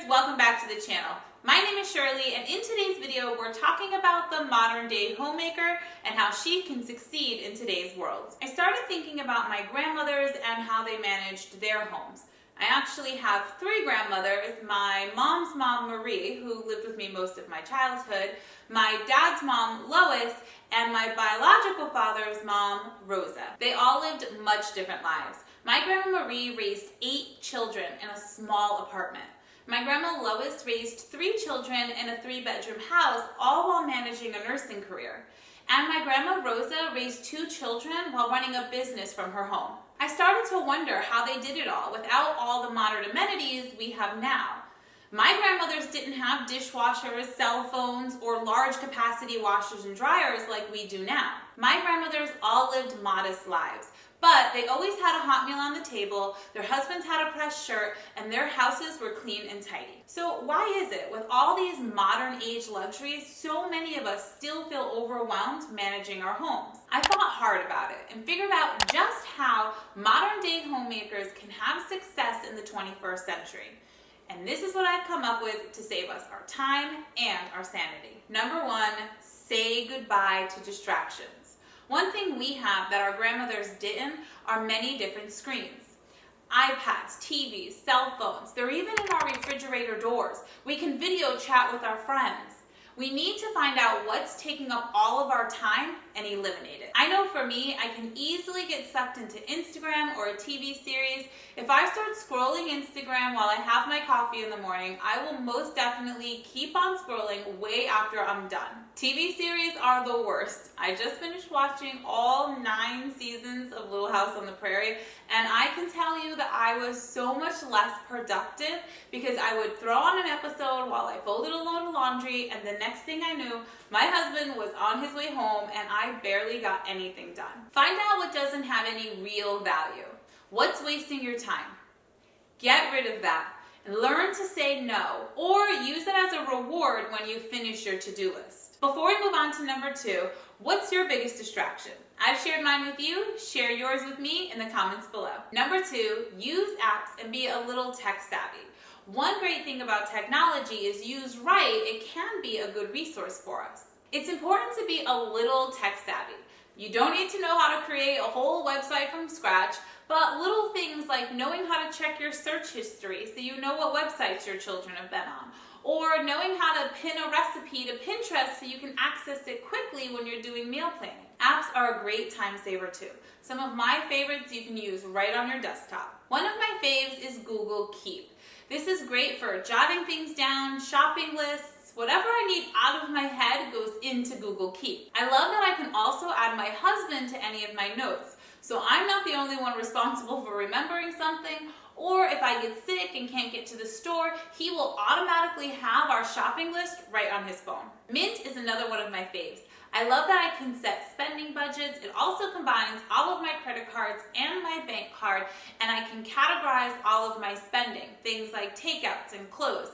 welcome back to the channel. My name is Shirley, and in today's video we're talking about the modern day homemaker and how she can succeed in today's world. I started thinking about my grandmothers and how they managed their homes. I actually have three grandmothers: my mom's mom, Marie, who lived with me most of my childhood, my dad's mom, Lois, and my biological father's mom, Rosa. They all lived much different lives. My grandma Marie raised 8 children in a small apartment. My grandma Lois raised 3 children in a 3-bedroom house, all while managing a nursing career. And my grandma Rosa raised 2 children while running a business from her home. I started to wonder how they did it all without all the modern amenities we have now. My grandmothers didn't have dishwashers, cell phones, or large capacity washers and dryers like we do now. My grandmothers all lived modest lives, but they always had a hot meal on the table, their husbands had a pressed shirt, and their houses were clean and tidy. So why is it, with all these modern age luxuries, so many of us still feel overwhelmed managing our homes? I thought hard about it and figured out just how modern day homemakers can have success in the 21st century. And this is what I've come up with to save us our time and our sanity. Number 1, say goodbye to distractions. One thing we have that our grandmothers didn't are many different screens. iPads, TVs, cell phones, they're even in our refrigerator doors. We can video chat with our friends. We need to find out what's taking up all of our time and eliminate it. I know for me, I can easily get sucked into Instagram or a TV series. If I start scrolling Instagram while I have my coffee in the morning, I will most definitely keep on scrolling way after I'm done. TV series are the worst. I just finished watching all 9 seasons of Little House on the Prairie, and I can tell you that I was so much less productive because I would throw on an episode while I folded a load of laundry, and the next thing I knew, my husband was on his way home and I barely got anything done. Find out what doesn't have any real value. What's wasting your time? Get rid of that and learn to say no, or use it as a reward when you finish your to-do list. Before we move on to number 2, what's your biggest distraction? I've shared mine with you. Share yours with me in the comments below. Number 2, use apps and be a little tech savvy. One great thing about technology is, used right, it can be a good resource for us. It's important to be a little tech savvy. You don't need to know how to create a whole website from scratch, but little things like knowing how to check your search history so you know what websites your children have been on, or knowing how to pin a recipe to Pinterest so you can access it quickly when you're doing meal planning. Apps are a great time saver too. Some of my favorites you can use right on your desktop. One of my faves is Google Keep. This is great for jotting things down, shopping lists, whatever I need out of my head goes into Google Keep. I love that I can also add my husband to any of my notes, so I'm not the only one responsible for remembering something, or if I get sick and can't get to the store, he will automatically have our shopping list right on his phone. Mint is another one of my faves. I love that I can set spending budgets. It also combines all of my credit cards and my bank card, and I can categorize all of my spending, things like takeouts and clothes.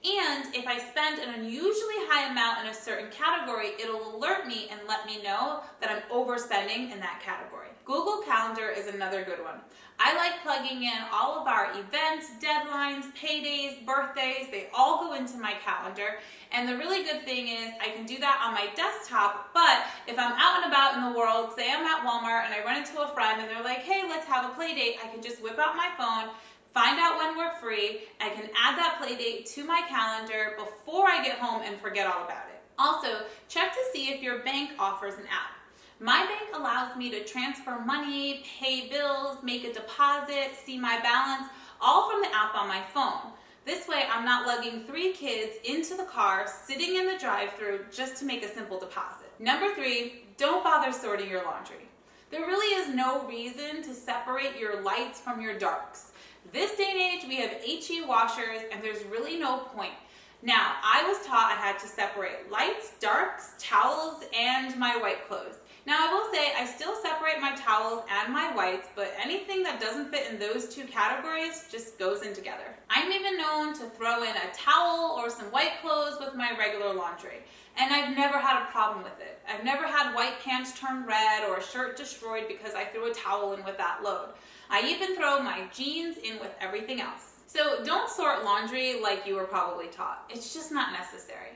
And if I spend an unusually high amount in a certain category, it'll alert me and let me know that I'm overspending in that category. Google Calendar is another good one. I like plugging in all of our events, deadlines, paydays, birthdays. They all go into my calendar. And the really good thing is I can do that on my desktop, but if I'm out and about in the world, say I'm at Walmart and I run into a friend and they're like, hey, let's have a play date, I can just whip out my phone, find out when we're free, I can add that play date to my calendar before I get home and forget all about it. Also, check to see if your bank offers an app. My bank allows me to transfer money, pay bills, make a deposit, see my balance, all from the app on my phone. This way I'm not lugging 3 kids into the car, sitting in the drive-thru just to make a simple deposit. Number 3, don't bother sorting your laundry. There really is no reason to separate your lights from your darks. This day and age we have HE washers and there's really no point. Now, I was taught I had to separate lights, darks, towels, and my white clothes. Now I will say I still separate my towels and my whites, but anything that doesn't fit in those 2 categories just goes in together. I'm even known to throw in a towel or some white clothes with my regular laundry, and I've never had a problem with it. I've never had white pants turn red or a shirt destroyed because I threw a towel in with that load. I even throw my jeans in with everything else. So don't sort laundry like you were probably taught. It's just not necessary.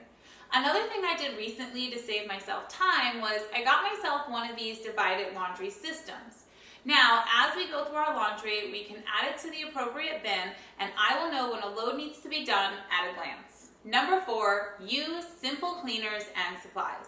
Another thing I did recently to save myself time was I got myself one of these divided laundry systems. Now, as we go through our laundry, we can add it to the appropriate bin, and I will know when a load needs to be done at a glance. Number 4, use simple cleaners and supplies.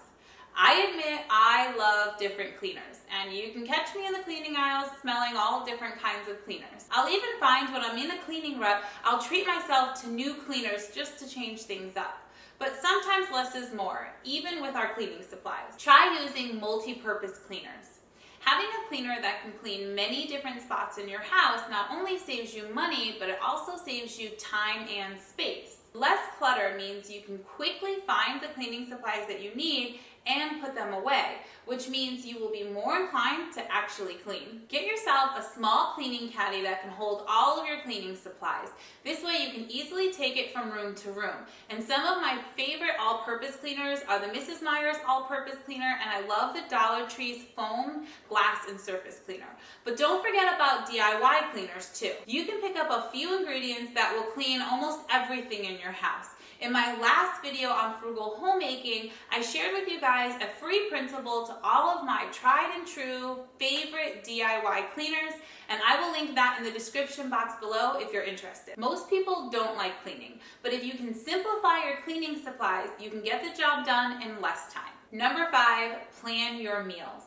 I admit I love different cleaners, and you can catch me in the cleaning aisles smelling all different kinds of cleaners. I'll even find when I'm in a cleaning rut, I'll treat myself to new cleaners just to change things up. But sometimes less is more, even with our cleaning supplies. Try using multi-purpose cleaners. Having a cleaner that can clean many different spots in your house not only saves you money, but it also saves you time and space. Less clutter means you can quickly find the cleaning supplies that you need and put them away, which means you will be more inclined to actually clean. Get yourself a small cleaning caddy that can hold all of your cleaning supplies. This way you can easily take it from room to room. And some of my favorite all-purpose cleaners are the Mrs. Meyer's all-purpose cleaner, and I love the Dollar Tree's foam, glass, and surface cleaner. But don't forget about DIY cleaners too. You can pick up a few ingredients that will clean almost everything in your house. In my last video on frugal homemaking, I shared with you guys a free printable to all of my tried and true favorite DIY cleaners, and I will link that in the description box below if you're interested. Most people don't like cleaning, but if you can simplify your cleaning supplies, you can get the job done in less time. Number 5, plan your meals.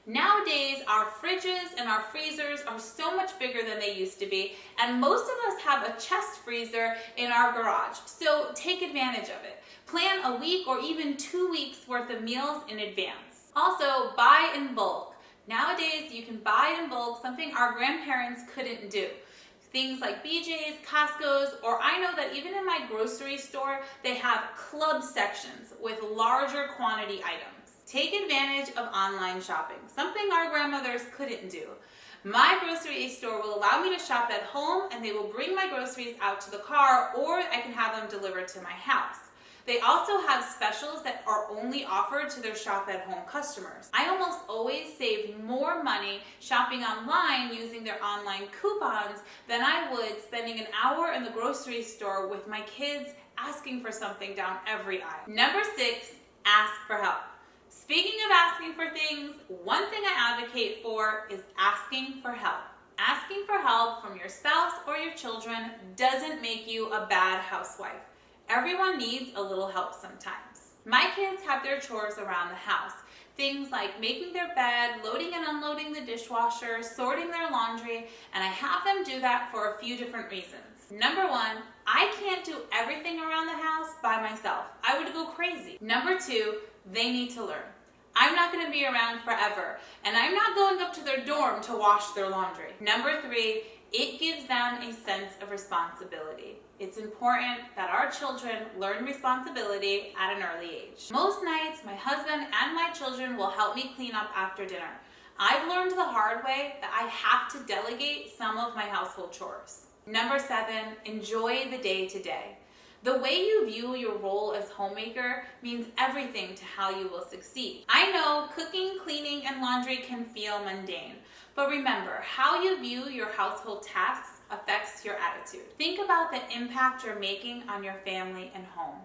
Nowadays, our fridges and our freezers are so much bigger than they used to be, and most of us have a chest freezer in our garage, so take advantage of it. Plan a week or even 2 weeks worth of meals in advance. Also, buy in bulk. Nowadays, you can buy in bulk, something our grandparents couldn't do. Things like BJ's, Costco's, or I know that even in my grocery store, they have club sections with larger quantity items. Take advantage of online shopping, something our grandmothers couldn't do. My grocery store will allow me to shop at home, and they will bring my groceries out to the car, or I can have them delivered to my house. They also have specials that are only offered to their shop at home customers. I almost always save more money shopping online using their online coupons than I would spending an hour in the grocery store with my kids asking for something down every aisle. Number 6, ask for help. Speaking of asking for things, one thing I advocate for is asking for help. Asking for help from your spouse or your children doesn't make you a bad housewife. Everyone needs a little help sometimes. My kids have their chores around the house. Things like making their bed, loading and unloading the dishwasher, sorting their laundry, and I have them do that for a few different reasons. Number 1, I can't do everything around the house by myself. I would go crazy. Number 2, they need to learn. I'm not going to be around forever, and I'm not going up to their dorm to wash their laundry. Number 3, it gives them a sense of responsibility. It's important that our children learn responsibility at an early age. Most nights, my husband and my children will help me clean up after dinner. I've learned the hard way that I have to delegate some of my household chores. Number 7, enjoy the day-to-day. The way you view your role as homemaker means everything to how you will succeed. I know cooking, cleaning, and laundry can feel mundane, but remember, how you view your household tasks affects your attitude. Think about the impact you're making on your family and home.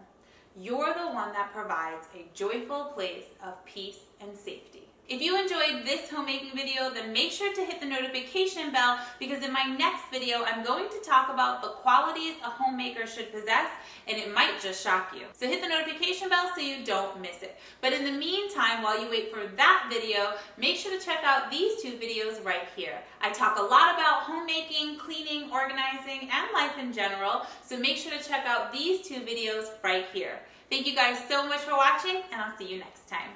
You're the one that provides a joyful place of peace and safety. If you enjoyed this homemaking video, then make sure to hit the notification bell, because in my next video, I'm going to talk about the qualities a homemaker should possess, and it might just shock you. So hit the notification bell so you don't miss it. But in the meantime, while you wait for that video, make sure to check out these 2 videos right here. I talk a lot about homemaking, cleaning, organizing, and life in general, so make sure to check out these 2 videos right here. Thank you guys so much for watching, and I'll see you next time.